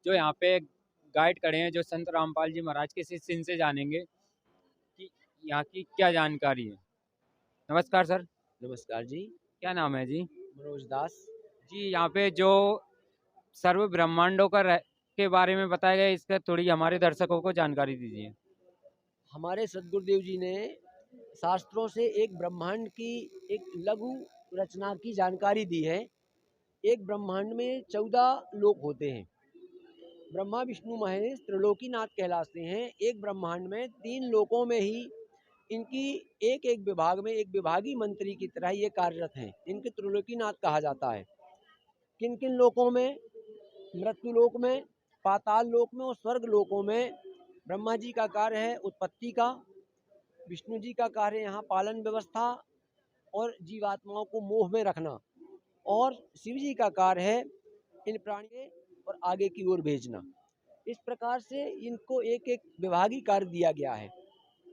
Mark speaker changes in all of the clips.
Speaker 1: जो यहाँ पे गाइड खड़े हैं, जो संत रामपाल जी महाराज के शिष्य, इनसे जानेंगे कि यहाँ की क्या जानकारी है। नमस्कार सर।
Speaker 2: नमस्कार जी।
Speaker 1: क्या नाम है जी?
Speaker 2: मनोज दास।
Speaker 1: जी, यहाँ पे जो सर्व ब्रह्मांडों के बारे में बताया गया है, इसका थोड़ी हमारे दर्शकों को जानकारी दीजिए।
Speaker 2: हमारे सदगुरुदेव जी ने शास्त्रों से एक ब्रह्मांड की एक लघु रचना की जानकारी दी है। एक ब्रह्मांड में 14 लोक होते हैं। ब्रह्मा विष्णु महेश त्रिलोकीनाथ कहलाते हैं। एक ब्रह्मांड में 3 लोकों में ही इनकी एक एक विभाग में एक विभागीय मंत्री की तरह ये कार्यरत हैं। इनके त्रिलोकीनाथ कहा जाता है। किन किन लोकों में? मृत्यु लोक में, पाताल लोक में और स्वर्ग लोकों में ब्रह्मा जी का कार्य है उत्पत्ति का, विष्णु जी का कार्य यहाँ पालन व्यवस्था और जीवात्माओं को मोह में रखना, और शिव जी का कार्य है इन प्राणियों और आगे की ओर भेजना। इस प्रकार से इनको एक एक विभागीय कार्य दिया गया है।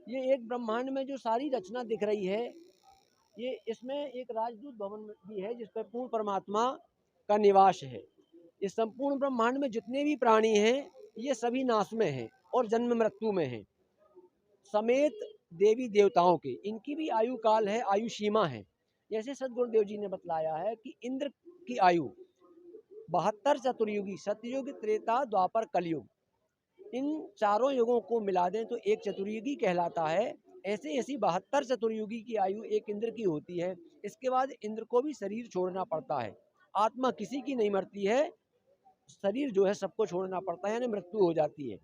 Speaker 2: ये एक ब्रह्मांड में जो सारी रचना दिख रही है, ये इसमें एक राजदूत भवन भी है जिस पर पूर्ण परमात्मा का निवास है। इस संपूर्ण ब्रह्मांड में जितने भी प्राणी हैं ये सभी नाश में हैं और जन्म मृत्यु में हैं, समेत देवी देवताओं के। इनकी भी आयु काल है, आयु सीमा है। जैसे सदगुरुदेव जी ने बतलाया है कि इंद्र की आयु 72 चतुर्युगी, सतयुग त्रेता द्वापर कलयुग, इन चारों युगों को मिला दें तो एक चतुर्युगी कहलाता है। ऐसे ऐसी 72 चतुर्युगी की आयु एक इंद्र की होती है। इसके बाद इंद्र को भी शरीर छोड़ना पड़ता है। आत्मा किसी की नहीं मरती है, शरीर जो है सबको छोड़ना पड़ता है, यानी मृत्यु हो जाती है।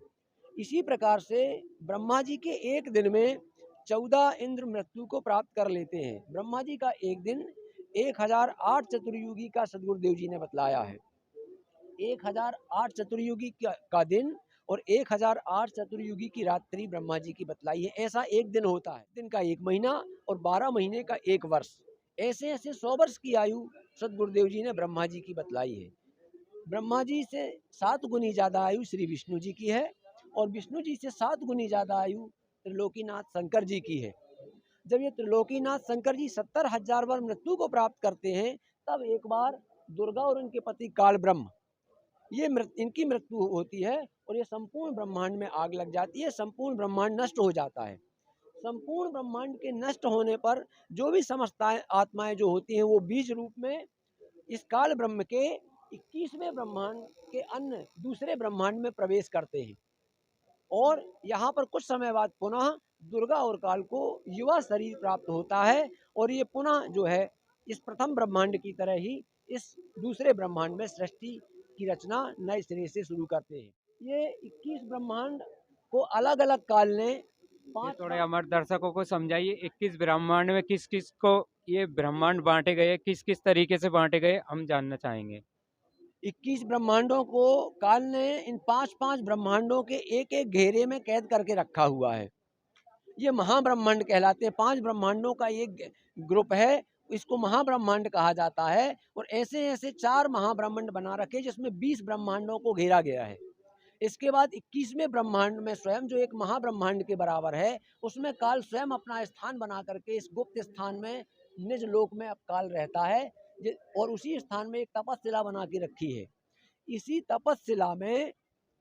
Speaker 2: इसी प्रकार से ब्रह्मा जी के एक दिन में 14 इंद्र मृत्यु को प्राप्त कर लेते हैं। ब्रह्मा जी का एक दिन 1008 चतुर्युगी का सदगुरुदेव जी ने बतलाया है। 1008 चतुर्युगी का दिन और 1008 चतुर्युगी की रात्रि ब्रह्मा जी की बतलाई है। ऐसा एक दिन होता है, दिन का एक महीना और 12 महीने का एक वर्ष। ऐसे ऐसे 100 वर्ष की आयु सदगुरुदेव जी ने ब्रह्मा जी की बतलाई है। ब्रह्मा जी से 7 गुनी ज़्यादा आयु श्री विष्णु जी की है और विष्णु जी से 7 गुनी ज़्यादा आयु त्रिलोकीनाथ शंकर जी की है। जब ये त्रिलोकीनाथ शंकर जी 70,000 बार मृत्यु को प्राप्त करते हैं, तब एक बार दुर्गा और उनके पति काल ब्रह्म, ये इनकी मृत्यु होती है और ये संपूर्ण ब्रह्मांड में आग लग जाती है। संपूर्ण ब्रह्मांड नष्ट हो जाता है। संपूर्ण ब्रह्मांड के नष्ट होने पर जो भी समस्त आत्माएं जो होती हैं वो बीज रूप में इस काल ब्रह्म के 21वें ब्रह्मांड के अन्य दूसरे ब्रह्मांड में प्रवेश करते हैं और यहाँ पर कुछ समय बाद पुनः दुर्गा और काल को युवा शरीर प्राप्त होता है और ये पुनः जो है इस प्रथम ब्रह्मांड की तरह ही इस दूसरे ब्रह्मांड में सृष्टि की रचना नए सिरे से शुरू करते हैं। ये 21 ब्रह्मांड को अलग अलग काल ने
Speaker 1: ये
Speaker 2: पांच
Speaker 1: थोड़े हमारे दर्शकों को समझाइए, 21 ब्रह्मांड में किस किस को ये ब्रह्मांड बांटे गए, किस किस तरीके से बांटे गए, हम जानना चाहेंगे।
Speaker 2: 21 ब्रह्मांडों को काल ने इन 5-5 ब्रह्मांडों के एक एक घेरे में कैद करके रखा हुआ है। ये महाब्रह्मांड कहलाते हैं। 5 ब्रह्मांडों का एक ग्रुप है, इसको महाब्रह्मांड कहा जाता है। और ऐसे ऐसे 4 महाब्रह्मांड बना रखे जिसमें 20 ब्रह्मांडों को घेरा गया है। इसके बाद 21वें ब्रह्मांड में स्वयं जो एक महाब्रह्मांड के बराबर है, उसमें काल स्वयं अपना स्थान बना करके इस गुप्त स्थान में निज लोक में अब काल रहता है। और उसी स्थान में एक तपस्शिला बना के रखी है। इसी तपस्शिला में,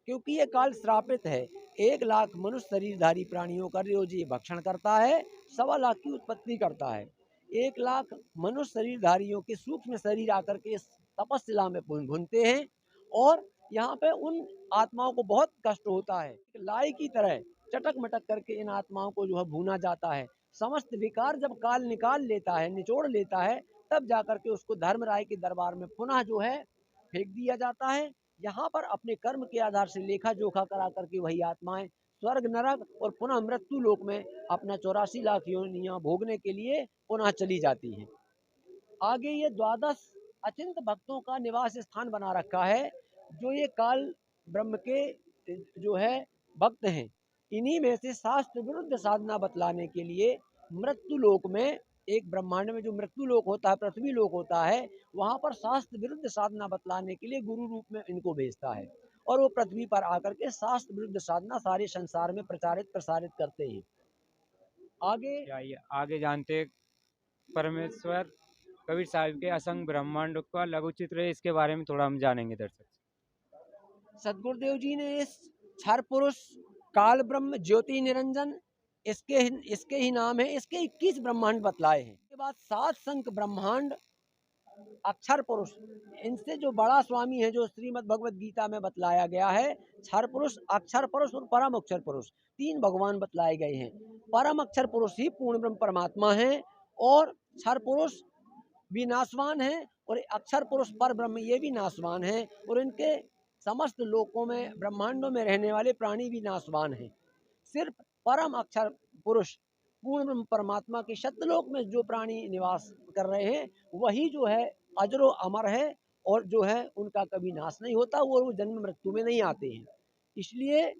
Speaker 2: क्योंकि ये काल श्रापित है, 1 लाख मनुष्य शरीरधारी प्राणियों का रोज ये भक्षण करता है, 1.25 लाख की उत्पत्ति करता है। 1 लाख मनुष्य शरीरधारियों के सूक्ष्म शरीर आकर के इस तपस्शिला में भूनते हैं और यहाँ पे उन आत्माओं को बहुत कष्ट होता है। लाई की तरह चटक मटक करके इन आत्माओं को जो है भूना जाता है। समस्त विकार जब काल निकाल लेता है, निचोड़ लेता है, तब जाकर के उसको धर्मराय के दरबार में पुनः जो है फेंक दिया जाता है। यहाँ पर अपने कर्म के आधार से लेखा जोखा करा करके वही आत्माएं स्वर्ग नरक और पुनः मृत्यु लोक में अपना 84 लाख योनियां भोगने के लिए पुनः चली जाती हैं। आगे ये 12 अचिंत भक्तों का निवास स्थान बना रखा है, जो ये काल ब्रह्म के जो है भक्त हैं। इन्हीं में से शास्त्र विरुद्ध साधना बतलाने के लिए मृत्यु लोक में, एक ब्रह्मांड में जो मृत्यु लोक होता है, पृथ्वी लोक होता है, वहाँ पर शास्त्र विरुद्ध साधना बतलाने के लिए गुरु रूप में इनको भेजता है और वो पृथ्वी पर आकर के शास्त्र विरुद्ध साधना सारे संसार में प्रचारित प्रसारित करते हैं। आगे
Speaker 1: आइए आगे जानते, परमेश्वर कबीर साहिब के असंग ब्रह्मांड का लघु चित्र है, इसके बारे में थोड़ा हम जानेंगे दर्शक।
Speaker 2: सद्गुरुदेव जी ने इस क्षर पुरुष काल ब्रह्म ज्योति निरंजन इसके ही नाम है, इसके 21 ब्रह्मांड बतलाए हैं। इसके बाद 7 संख ब्रह्मांड अक्षर पुरुष, इनसे जो बड़ा स्वामी है, जो श्रीमद् भगवत गीता में बतलाया गया है, क्षर पुरुष, अक्षर पुरुष और परम अक्षर पुरुष, 3 भगवान बतलाए गए हैं। परम अक्षर पुरुष ही पूर्ण ब्रह्म परमात्मा है और क्षर पुरुष भी नाशवान है और अक्षर पुरुष पर ब्रह्म ये भी नाशवान है और इनके समस्त लोकों में ब्रह्मांडों में रहने वाले प्राणी भी नाशवान हैं। सिर्फ परम अक्षर पुरुष पूर्ण ब्रह्म परमात्मा के सत्यलोक में जो प्राणी निवास कर रहे हैं वही जो है अजरो अमर है और जो है उनका कभी नाश नहीं होता, वो जन्म मृत्यु में नहीं आते हैं। इसलिए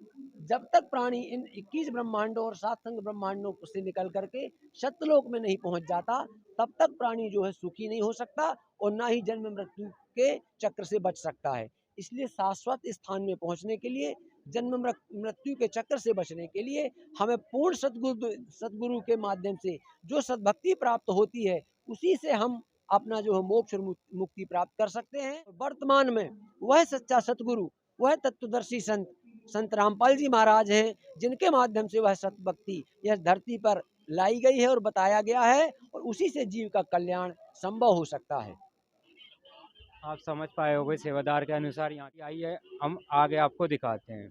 Speaker 2: जब तक प्राणी इन 21 ब्रह्मांडों और 7 संग ब्रह्मांडों से निकल करके सत्यलोक में नहीं पहुंच जाता, तब तक प्राणी जो है सुखी नहीं हो सकता और ना ही जन्म मृत्यु के चक्र से बच सकता है। इसलिए शाश्वत स्थान में पहुंचने के लिए, जन्म मृत्यु के चक्कर से बचने के लिए हमें पूर्ण सद्गुरु के माध्यम से जो सद्भक्ति प्राप्त होती है उसी से हम अपना जो है मोक्ष और मुक्ति प्राप्त कर सकते हैं। वर्तमान में वह सच्चा सतगुरु, वह तत्वदर्शी संत रामपाल जी महाराज हैं, जिनके माध्यम से वह सतभक्ति यह धरती पर लाई गई है और बताया गया है और उसी से जीव का कल्याण संभव हो सकता है।
Speaker 1: आप समझ पाए होंगे सेवादार के अनुसार यहाँ की आई है, हम आगे आपको दिखाते हैं।